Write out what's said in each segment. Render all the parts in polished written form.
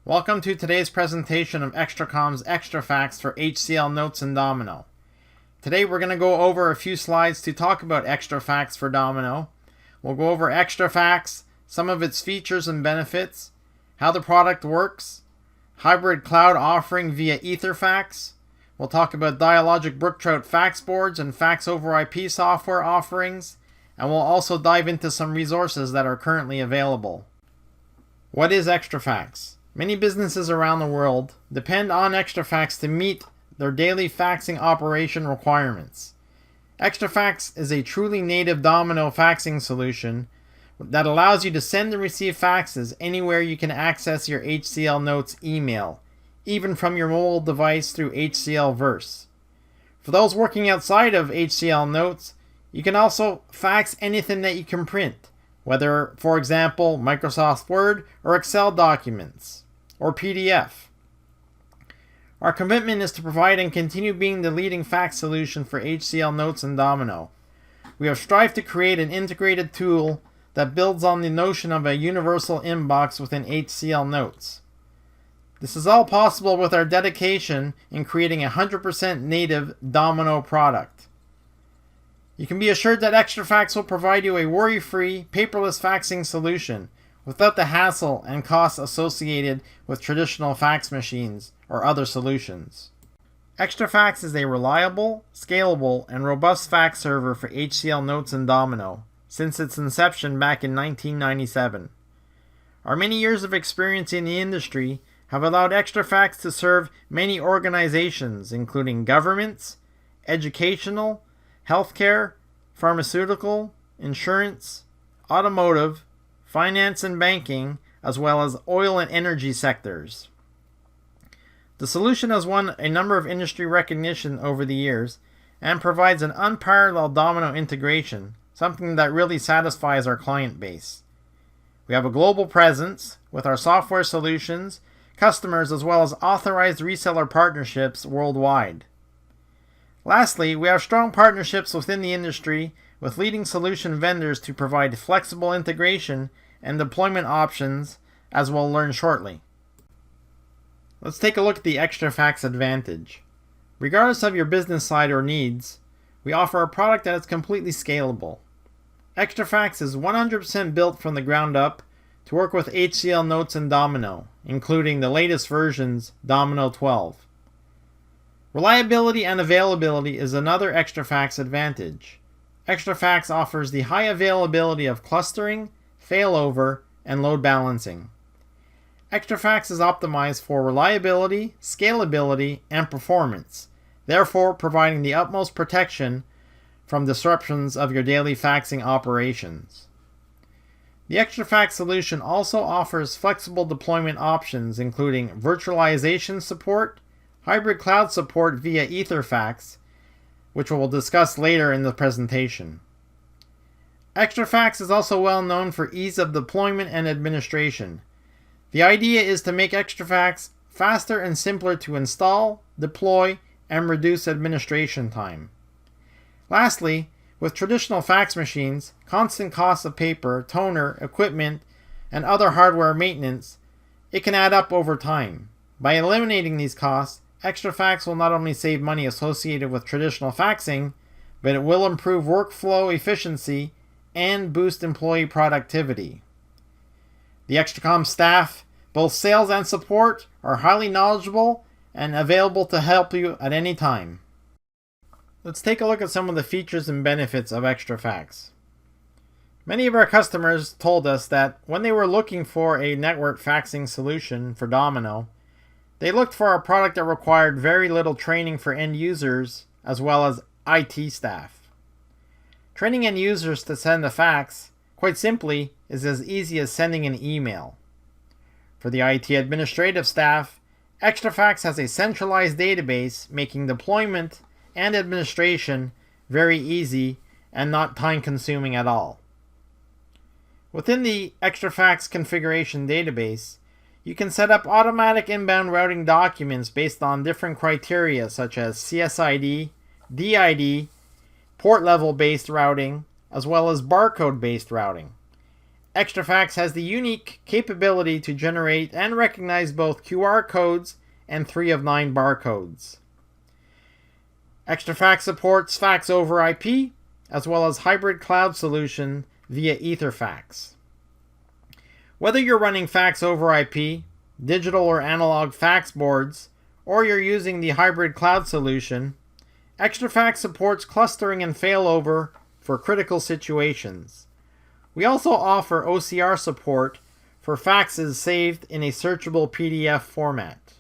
Welcome to today's presentation of Extracomm's ExtraFax for HCL Notes and Domino. Today we're going to go over a few slides to talk about ExtraFax for Domino. We'll go over ExtraFax, some of its features and benefits, how the product works, hybrid cloud offering via EtherFax. We'll talk about Dialogic Brook Trout fax boards and fax over IP software offerings, and we'll also dive into some resources that are currently available. What is ExtraFax? Many businesses around the world depend on ExtraFax to meet their daily faxing operation requirements. ExtraFax is a truly native Domino faxing solution that allows you to send and receive faxes anywhere you can access your HCL Notes email, even from your mobile device through HCL Verse. For those working outside of HCL Notes, you can also fax anything that you can print, whether, for example, Microsoft Word or Excel documents, or PDF. Our commitment is to provide and continue being the leading fax solution for HCL Notes and Domino. We have strived to create an integrated tool that builds on the notion of a universal inbox within HCL Notes. This is all possible with our dedication in creating a 100% native Domino product. You can be assured that ExtraFax will provide you a worry-free, paperless faxing solution without the hassle and costs associated with traditional fax machines or other solutions. ExtraFax is a reliable, scalable, and robust fax server for HCL Notes and Domino since its inception back in 1997. Our many years of experience in the industry have allowed ExtraFax to serve many organizations, including governments, educational, healthcare, pharmaceutical, insurance, automotive, finance and banking, as well as oil and energy sectors. The solution has won a number of industry recognition over the years and provides an unparalleled Domino integration, something that really satisfies our client base. We have a global presence with our software solutions, customers, as well as authorized reseller partnerships worldwide. Lastly, we have strong partnerships within the industry with leading solution vendors to provide flexible integration and deployment options, as we'll learn shortly. Let's take a look at the ExtraFax advantage. Regardless of your business side or needs, we offer a product that is completely scalable. ExtraFax is 100% built from the ground up to work with HCL Notes and Domino, including the latest versions, Domino 12. Reliability and availability is another ExtraFax advantage. ExtraFax offers the high availability of clustering, failover, and load balancing. ExtraFax is optimized for reliability, scalability, and performance, therefore providing the utmost protection from disruptions of your daily faxing operations. The ExtraFax solution also offers flexible deployment options including virtualization support, hybrid cloud support via EtherFax, which we will discuss later in the presentation. ExtraFax is also well known for ease of deployment and administration. The idea is to make ExtraFax faster and simpler to install, deploy, and reduce administration time. Lastly, with traditional fax machines, constant costs of paper, toner, equipment, and other hardware maintenance, it can add up over time. By eliminating these costs, ExtraFax will not only save money associated with traditional faxing, but it will improve workflow efficiency and boost employee productivity. The Extracomm staff, both sales and support, are highly knowledgeable and available to help you at any time. Let's take a look at some of the features and benefits of ExtraFax. Many of our customers told us that when they were looking for a network faxing solution for Domino, they looked for a product that required very little training for end users as well as IT staff. Training end users to send a fax, quite simply, is as easy as sending an email. For the IT administrative staff, ExtraFax has a centralized database making deployment and administration very easy and not time-consuming at all. Within the ExtraFax configuration database, you can set up automatic inbound routing documents based on different criteria such as CSID, DID, port level based routing, as well as barcode based routing. ExtraFax has the unique capability to generate and recognize both QR codes and 3 of 9 barcodes. ExtraFax supports fax over IP, as well as hybrid cloud solution via EtherFax. Whether you're running fax over IP, digital or analog fax boards, or you're using the hybrid cloud solution, ExtraFax supports clustering and failover for critical situations. We also offer OCR support for faxes saved in a searchable PDF format.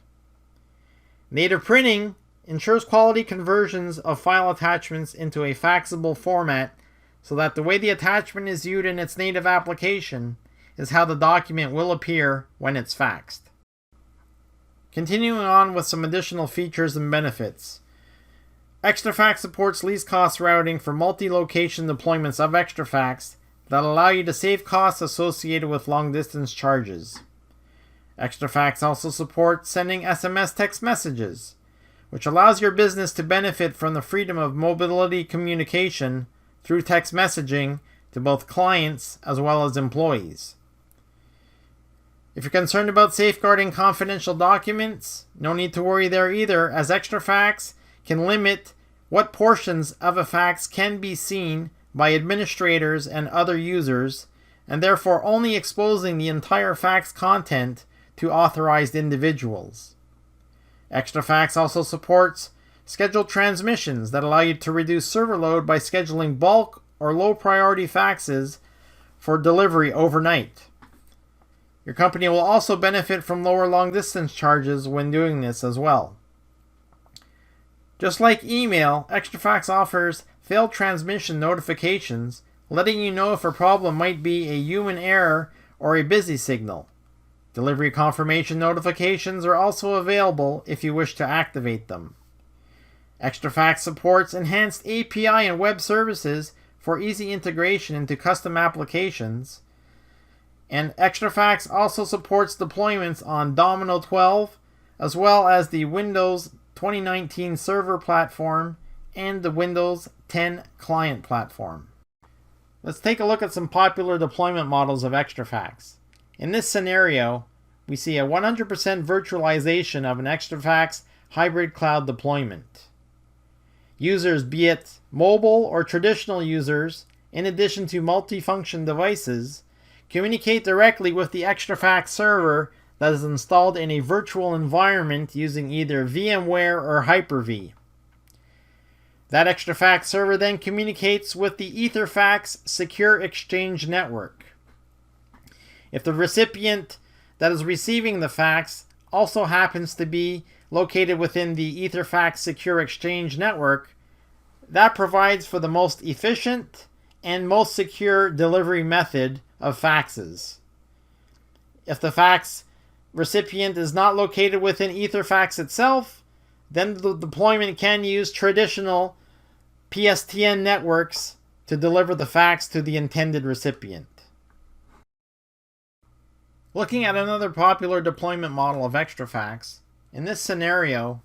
Native printing ensures quality conversions of file attachments into a faxable format so that the way the attachment is viewed in its native application is how the document will appear when it's faxed. Continuing on with some additional features and benefits. ExtraFax supports least cost routing for multi-location deployments of ExtraFax that allow you to save costs associated with long-distance charges. ExtraFax also supports sending SMS text messages, which allows your business to benefit from the freedom of mobility communication through text messaging to both clients as well as employees. If you're concerned about safeguarding confidential documents, no need to worry there either, as ExtraFax can limit what portions of a fax can be seen by administrators and other users, and therefore only exposing the entire fax content to authorized individuals. ExtraFax also supports scheduled transmissions that allow you to reduce server load by scheduling bulk or low priority faxes for delivery overnight. Your company will also benefit from lower long distance charges when doing this as well. Just like email, ExtraFax offers failed transmission notifications, letting you know if a problem might be a human error or a busy signal. Delivery confirmation notifications are also available if you wish to activate them. ExtraFax supports enhanced API and web services for easy integration into custom applications. And ExtraFax also supports deployments on Domino 12, as well as the Windows 2019 server platform and the Windows 10 client platform. Let's take a look at some popular deployment models of ExtraFax. In this scenario, we see a 100% virtualization of an ExtraFax hybrid cloud deployment. Users, be it mobile or traditional users, in addition to multifunction devices, communicate directly with the ExtraFax server that is installed in a virtual environment using either VMware or Hyper-V. That ExtraFax server then communicates with the EtherFax Secure Exchange Network. If the recipient that is receiving the fax also happens to be located within the EtherFax Secure Exchange Network, that provides for the most efficient and most secure delivery method of faxes. If the fax recipient is not located within EtherFax itself, then the deployment can use traditional PSTN networks to deliver the fax to the intended recipient. Looking at another popular deployment model of ExtraFax, in this scenario,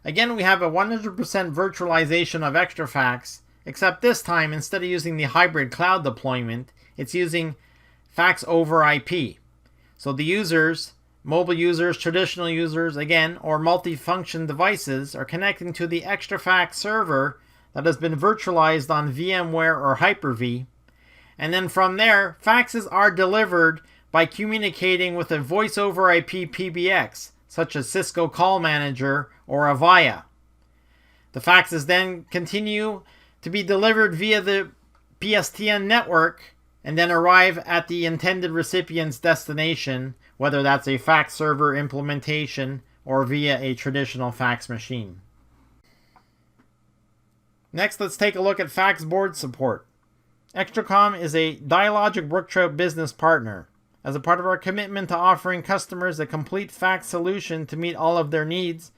again we have a 100% virtualization of ExtraFax, except this time instead of using the hybrid cloud deployment, it's using fax over IP. So the users, mobile users, traditional users, again, or multifunction devices are connecting to the ExtraFax server that has been virtualized on VMware or Hyper-V. And then from there, faxes are delivered by communicating with a voice over IP PBX, such as Cisco Call Manager or Avaya. The faxes then continue to be delivered via the PSTN network and then arrive at the intended recipient's destination, whether that's a fax server implementation or via a traditional fax machine. Next, let's take a look at fax board support. Extracomm is a Dialogic Brook Trout business partner. As a part of our commitment to offering customers a complete fax solution to meet all of their needs,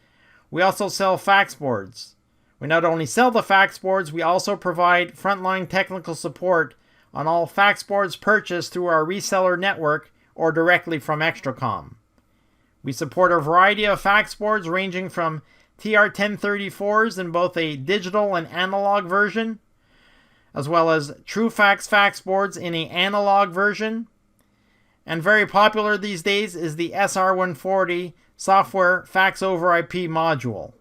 we also sell fax boards. We not only sell the fax boards, we also provide frontline technical support on all fax boards purchased through our reseller network or directly from Extracomm. We support a variety of fax boards ranging from TR-1034s in both a digital and analog version, as well as TrueFax fax boards in an analog version, And very popular these days is the SR140 software fax over IP module.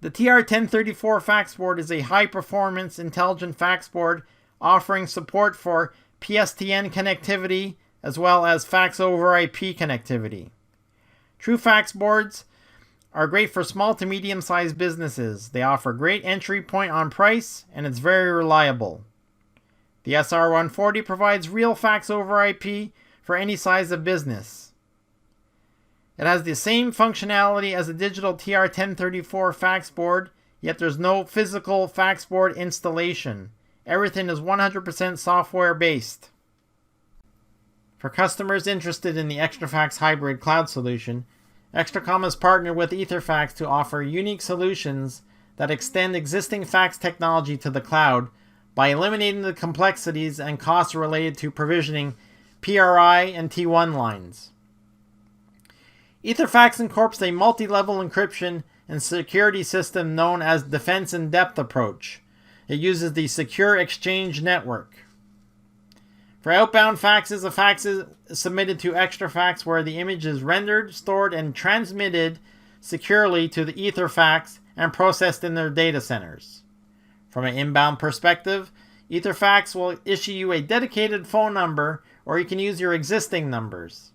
The TR1034 fax board is a high-performance intelligent fax board offering support for PSTN connectivity as well as fax over IP connectivity. True fax boards are great for small to medium-sized businesses. They offer great entry point on price, and it's very reliable. The SR140 provides real fax over IP for any size of business. It has the same functionality as a digital TR1034 fax board, yet there's no physical fax board installation. Everything is 100% software based. For customers interested in the ExtraFax hybrid cloud solution, Extracomm has partnered with EtherFax to offer unique solutions that extend existing fax technology to the cloud by eliminating the complexities and costs related to provisioning PRI and T1 lines. EtherFax incorporates a multi-level encryption and security system known as Defense in Depth approach. It uses the Secure Exchange Network. For outbound faxes, a fax is submitted to ExtraFax where the image is rendered, stored, and transmitted securely to the EtherFax and processed in their data centers. From an inbound perspective, EtherFax will issue you a dedicated phone number, or you can use your existing numbers.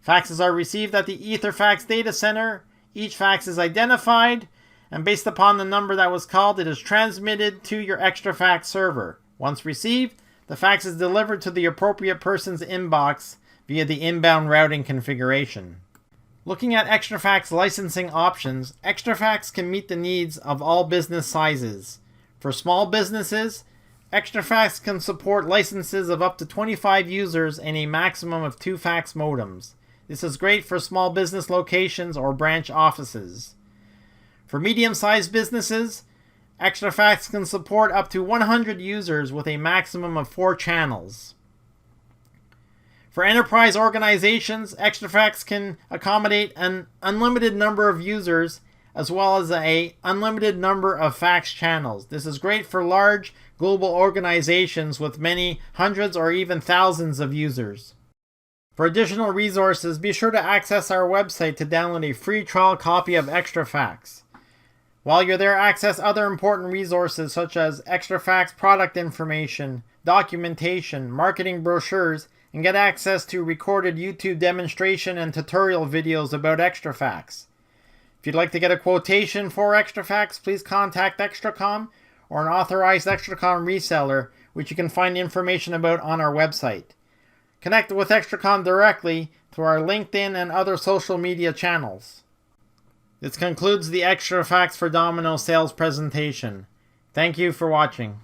Faxes are received at the EtherFax data center. Each fax is identified, and based upon the number that was called, it is transmitted to your ExtraFax server. Once received, the fax is delivered to the appropriate person's inbox via the inbound routing configuration. Looking at ExtraFax licensing options, ExtraFax can meet the needs of all business sizes. For small businesses, ExtraFax can support licenses of up to 25 users and a maximum of 2 fax modems. This is great for small business locations or branch offices. For medium-sized businesses, ExtraFax can support up to 100 users with a maximum of 4 channels. For enterprise organizations, ExtraFax can accommodate an unlimited number of users as well as an unlimited number of fax channels. This is great for large global organizations with many hundreds or even thousands of users. For additional resources, be sure to access our website to download a free trial copy of ExtraFax. While you're there, access other important resources such as ExtraFax product information, documentation, marketing brochures, and get access to recorded YouTube demonstration and tutorial videos about ExtraFax. If you'd like to get a quotation for ExtraFax, please contact Extracomm or an authorized Extracomm reseller, which you can find information about on our website. Connect with Extracomm directly through our LinkedIn and other social media channels. This concludes the ExtraFax for Domino sales presentation. Thank you for watching.